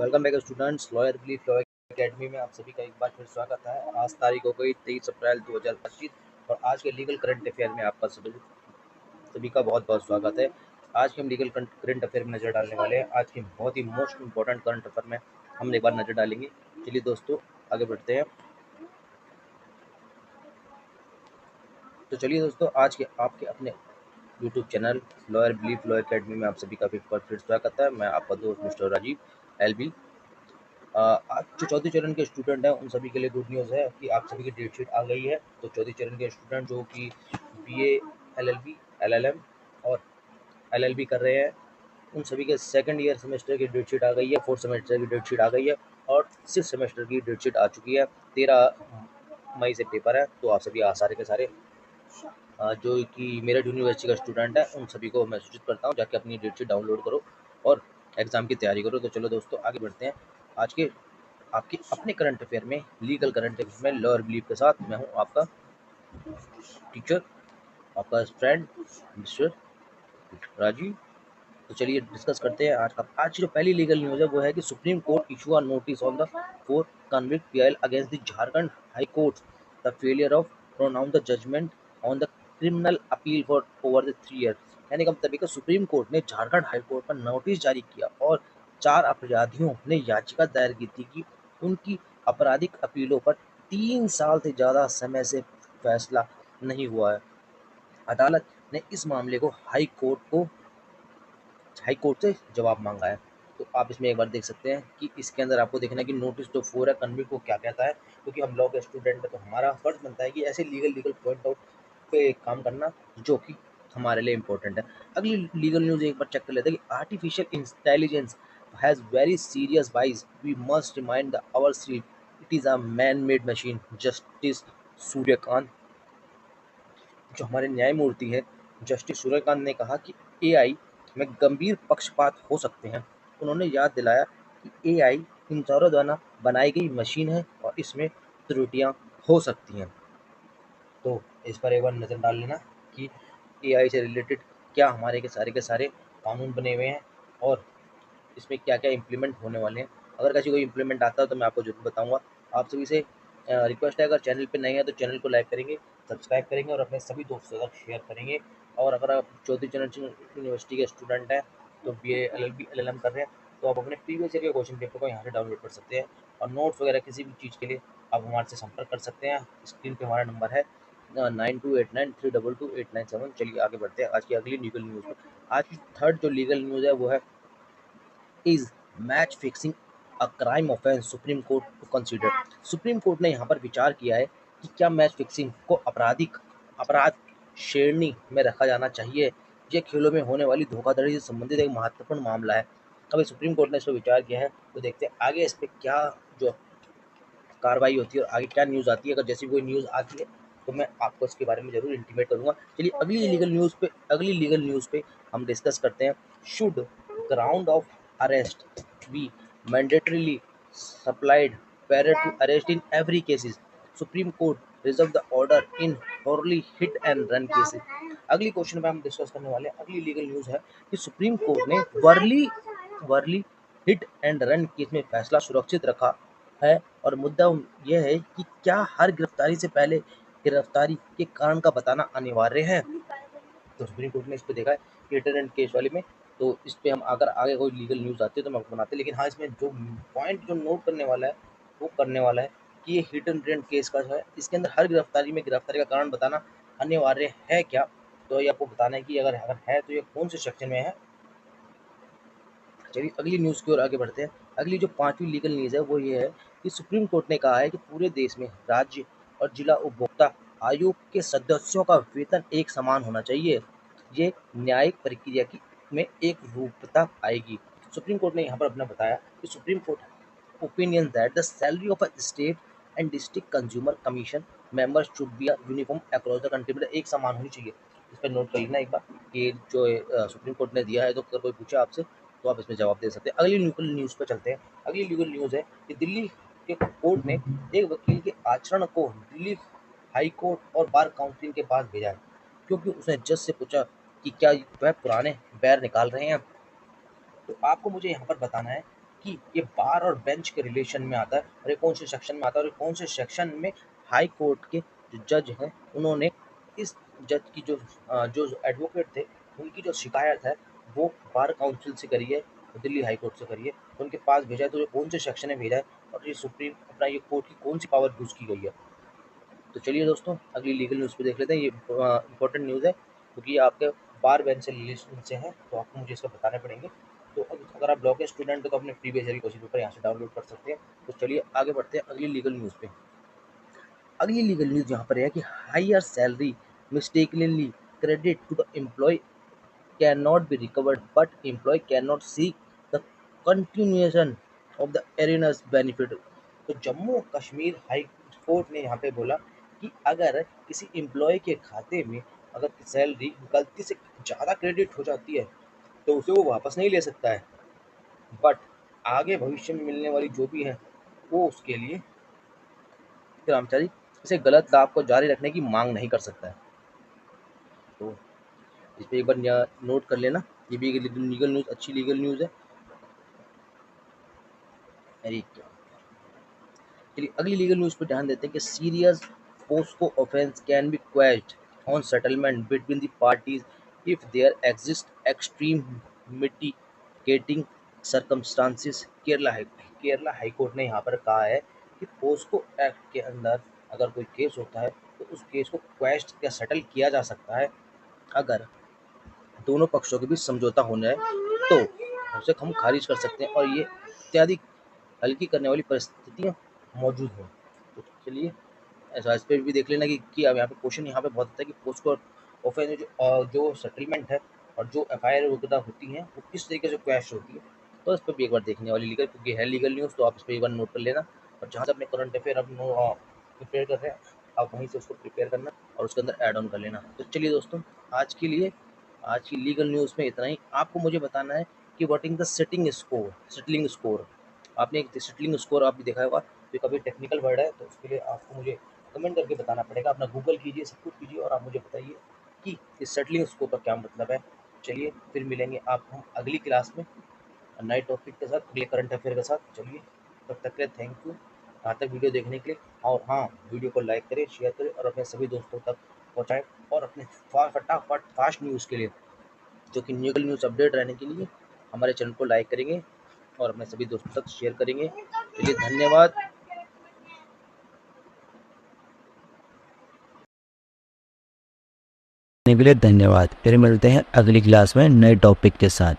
Welcome back students, lawyer belief law academy में आप सभी का एक बार फिर स्वागत है। आज तारीख हो गई 23 अप्रैल 2025 और आज के लीगल करंट अफेयर में आपका सभी का बहुत बहुत स्वागत है। आज के हम लीगल करंट अफेयर में नज़र डालने वाले हैं। आज के बहुत ही मोस्ट इंपॉर्टेंट करंट अफेयर में हम एक बार नज़र डालेंगे। चलिए दोस्तों आगे बढ़ते हैं। तो चलिए दोस्तों, आज के आपके अपने YouTube channel lawyer belief law academy में आप सभी का एक बार फिर स्वागत है। मैं आपका दोस्त मिस्टर राजीव LB। आज जो चौथी चरण के स्टूडेंट हैं उन सभी के लिए गुड न्यूज़ है कि आप सभी की डेट शीट आ गई है। तो चौथी चरण के स्टूडेंट जो कि BA LLB LLM और LLB कर रहे हैं उन सभी के सेकंड ईयर सेमेस्टर की डेट शीट आ गई है, फोर्थ सेमेस्टर की डेट शीट आ गई है और सिक्स सेमेस्टर की डेट शीट आ चुकी है। 13 मई से पेपर है। तो आप सभी सारे के सारे जो कि मेरठ यूनिवर्सिटी का स्टूडेंट है उन सभी को मैं सूचित करता हूँ जाके अपनी डेट शीट डाउनलोड करो और एग्ज़ाम की तैयारी करो। तो चलो दोस्तों आगे बढ़ते हैं। आज के आपके अपने करंट अफेयर में, लीगल करंट अफेयर में लॉयर बिलीफ के साथ मैं हूं आपका टीचर, आपका फ्रेंड मिस्टर राजीव। तो चलिए डिस्कस करते हैं आज की जो पहली लीगल न्यूज़ है वो है कि supreme court issue a notice on the 4 convict PIL against the Jharkhand high court the failure of pronounce the judgment on the criminal appeal for over the 3 year. यानी कि मतलब सुप्रीम कोर्ट ने Jharkhand high court पर notice जारी किया और 4 अपराधियों ने याचिका दायर की थी कि उनकी आपराधिक अपीलों पर 3 साल से ज़्यादा समय से फैसला नहीं हुआ है। अदालत ने इस मामले को हाई कोर्ट से जवाब मांगा है। तो आप इसमें एक बार देख सकते हैं कि इसके अंदर आपको देखना है कि नोटिस जो 4 है कन्विक्ट को क्या कहता है, क्योंकि हम लॉ के स्टूडेंट हैं तो हमारा फर्ज बनता है कि ऐसे लीगल पॉइंट आउट पे काम करना जो कि हमारे लिए इम्पोर्टेंट है। अगली लीगल न्यूज़ एक बार चेक कर लेते हैं कि artificial intelligence has very serious wise we must remind the our self it is a man made machine. Justice Suryakant, जो हमारे न्यायमूर्ति है जस्टिस सूर्यकांत ने कहा कि AI में गंभीर पक्षपात हो सकते हैं। उन्होंने याद दिलाया कि AI इंसानों द्वारा बनाई गई मशीन है और इसमें त्रुटियां हो सकती हैं। तो इस पर एक बार नज़र डाल लेना कि AI से रिलेटेड क्या हमारे के सारे कानून बने हुए हैं और इसमें क्या क्या इम्प्लीमेंट होने वाले हैं। अगर कैसी कोई इम्प्लीमेंट आता है तो मैं आपको जरूर बताऊंगा। आप सभी से रिक्वेस्ट है, अगर चैनल पे नए हैं तो चैनल को लाइक करेंगे, सब्सक्राइब करेंगे और अपने सभी दोस्तों के साथ शेयर करेंगे। और अगर आप चौथी चरण यूनिवर्सिटी के स्टूडेंट हैं तो BA LLB LLM कर रहे हैं तो आप अपने प्रीवियस ईयर के क्वेश्चन पेपर को यहाँ से डाउनलोड कर सकते हैं और नोट्स वगैरह किसी भी चीज़ के लिए आप हमारे से संपर्क कर सकते हैं। स्क्रीन पे हमारा नंबर है 9289322897। चलिए आगे बढ़ते हैं आज की अगली लीगल न्यूज़ पर। आज की थर्ड जो लीगल न्यूज़ है वो है is match fixing a crime offence, supreme court to consider. Supreme court ने यहाँ पर विचार किया है कि क्या मैच फिक्सिंग को अपराध श्रेणी में रखा जाना चाहिए। यह खेलों में होने वाली धोखाधड़ी से संबंधित एक महत्वपूर्ण मामला है। अभी सुप्रीम कोर्ट ने इस पर विचार किया है तो देखते हैं आगे इस पर क्या जो कार्रवाई होती है और आगे क्या न्यूज़ आती है। अगर जैसी कोई न्यूज़ आती है तो मैं आपको इसके बारे में जरूर इंटीमेट करूंगा। चलिए अगली लीगल न्यूज़ पे हम डिस्कस करते हैं। Should ground of arrest be mandatorily supplied parade to arrest in every cases. Supreme Court reserve the order in Worli hit and run cases. अगली क्वेश्चन पे हम डिस्कस करने वाले हैं। अगली लीगल न्यूज़ है कि सुप्रीम कोर्ट ने Worli hit and run case में फैसला सुरक्षित रखा है और मुद्दा यह है कि क्या हर गिरफ्तारी से पहले गिरफ्तारी के कारण का बताना अनिवार्य है। तो सुप्रीम कोर्ट ने इस पे देखा है हिट एंड रन केस वाले में। तो इस पे हम अगर आगे कोई लीगल न्यूज़ आती है तो हम आपको बनाते हैं। लेकिन हाँ, इसमें जो पॉइंट जो नोट करने वाला है वो करने वाला है कि ये हिट एंड रन केस का जो है इसके अंदर हर गिरफ्तारी का कारण बताना अनिवार्य है क्या। तो ये आपको बताना है कि अगर अगर है तो ये कौन से सेक्शन में है। चलिए अगली न्यूज़ की ओर आगे बढ़ते हैं। अगली जो पांचवी लीगल न्यूज़ है वो ये है कि सुप्रीम कोर्ट ने कहा है कि पूरे देश में राज्य और जिला उपभोक्ता आयोग के सदस्यों का वेतन एक समान होना चाहिए। ये न्यायिक प्रक्रिया की में एक रूपता आएगी। सुप्रीम कोर्ट ने यहाँ पर अपना बताया कि supreme court opinion that the salary of a state and district consumer commission members should be uniform across the country. मतलब एक समान होनी चाहिए। इस पर नोट कर लेना एक बार कि जो सुप्रीम कोर्ट ने दिया है तो अगर कोई पूछे आपसे तो आप इसमें जवाब दे सकते हैं। अगली लीगल न्यूज़ पर चलते हैं। अगली लीगल न्यूज़ है कि दिल्ली के कोर्ट ने एक वकील के आचरण को दिल्ली हाई कोर्ट और बार काउंसिल के पास भेजा है, क्योंकि उसने जज से पूछा कि क्या वह पुराने बैर निकाल रहे हैं। तो आपको मुझे यहाँ पर बताना है कि ये बार और बेंच के रिलेशन में आता है और ये कौन से सेक्शन में आता है और ये कौन से सेक्शन में हाई कोर्ट के जो जज हैं उन्होंने इस जज की जो एडवोकेट थे उनकी जो शिकायत है वो बार काउंसिल से करी है, दिल्ली हाई कोर्ट से करी है, उनके पास भेजा है, तो ये कौन से सेक्शन में भेजा है और ये सुप्रीम अपना ये कोर्ट की कौन सी पावर यूज़ की गई है। तो चलिए दोस्तों अगली लीगल न्यूज़ पे देख लेते हैं। ये इंपॉर्टेंट न्यूज़ है क्योंकि ये आपके बार बेंच से रिलेशन से है, तो आपको मुझे इसका बताने पड़ेंगे। तो अगर आप लॉ के स्टूडेंट हो तो अपने प्रीवियस ईयर क्वेश्चन पेपर यहाँ से डाउनलोड कर सकते हैं। तो चलिए आगे बढ़ते हैं अगली लीगल न्यूज़ पे। अगली लीगल न्यूज़ यहाँ पर है कि higher salary mistakenly credit to the employ cannot be recovered, but employee cannot seek the continuation of the erroneous benefit। तो जम्मू और कश्मीर हाई कोर्ट ने यहाँ पे बोला कि अगर किसी एम्प्लॉय के खाते में अगर सैलरी गलती से ज़्यादा क्रेडिट हो जाती है तो उसे वो वापस नहीं ले सकता है, बट आगे भविष्य में मिलने वाली जो भी है वो उसके लिए कर्मचारी इसे गलत लाभ को जारी रखने की मांग नहीं कर सकता है। तो इस पर एक बार नोट कर लेना, ये भी एक लीगल न्यूज़, अच्छी लीगल न्यूज़ है। अरे क्या, चलिए अगली लीगल न्यूज़ पर ध्यान देते हैं कि serious POCSO offence can be quashed on settlement between the parties if there exist extreme mitigating circumstances. Kerala High Court ने यहाँ पर कहा है कि पोस्को एक्ट के अंदर अगर कोई केस होता है तो उस केस को क्वेश्ड या सेटल किया जा सकता है अगर दोनों पक्षों के बीच समझौता हो जाए तो उसे हम खारिज कर सकते हैं और ये इत्यादि हल्की करने वाली परिस्थितियाँ मौजूद हों। तो चलिए ऐसा इस पर भी देख लेना कि अब यहाँ पे क्वेश्चन यहाँ पे बहुत आता है कि पोस्को ऑफेंस जो सेटलमेंट है और जो FIR वगैरह होती हैं वो किस तरीके से क्वैश होती है। तो इस पर भी एक बार देखने वाली लीगल, क्योंकि है लीगल न्यूज़, तो आप इस पर एक बार नोट कर लेना और जहाँ से अपने करंट अफेयर अब प्रिपेयर कर रहे हैं आप वहीं से उसको प्रिपेयर करना और उसके अंदर ऐड ऑन कर लेना। तो चलिए दोस्तों आज के लिए आज की लीगल न्यूज़ में इतना ही। आपको मुझे बताना है कि what is the settling score. आपने एक सेटलिंग स्कोर आप भी देखा होगा, तो काफ़ी टेक्निकल वर्ड है, तो उसके लिए आपको मुझे कमेंट करके बताना पड़ेगा। अपना गूगल कीजिए, सब कुछ कीजिए और आप मुझे बताइए कि इस सेटलिंग स्कोर का क्या मतलब है। चलिए फिर मिलेंगे आपको हम अगली क्लास में नए टॉपिक के साथ, अगले करंट अफेयर के साथ। चलिए तब तक के लिए थैंक यू यहाँ तक वीडियो देखने के लिए। और हाँ, वीडियो को लाइक करें, शेयर करें और अपने सभी दोस्तों तक पहुँचाएँ। और अपने फटाफट फास्ट न्यूज़ के लिए, जो कि लीगल न्यूज़ अपडेट रहने के लिए हमारे चैनल को लाइक करेंगे और अपने सभी दोस्तों तक शेयर करेंगे। चलिए धन्यवाद। के लिए धन्यवाद। फिर मिलते हैं अगली क्लास में नए टॉपिक के साथ।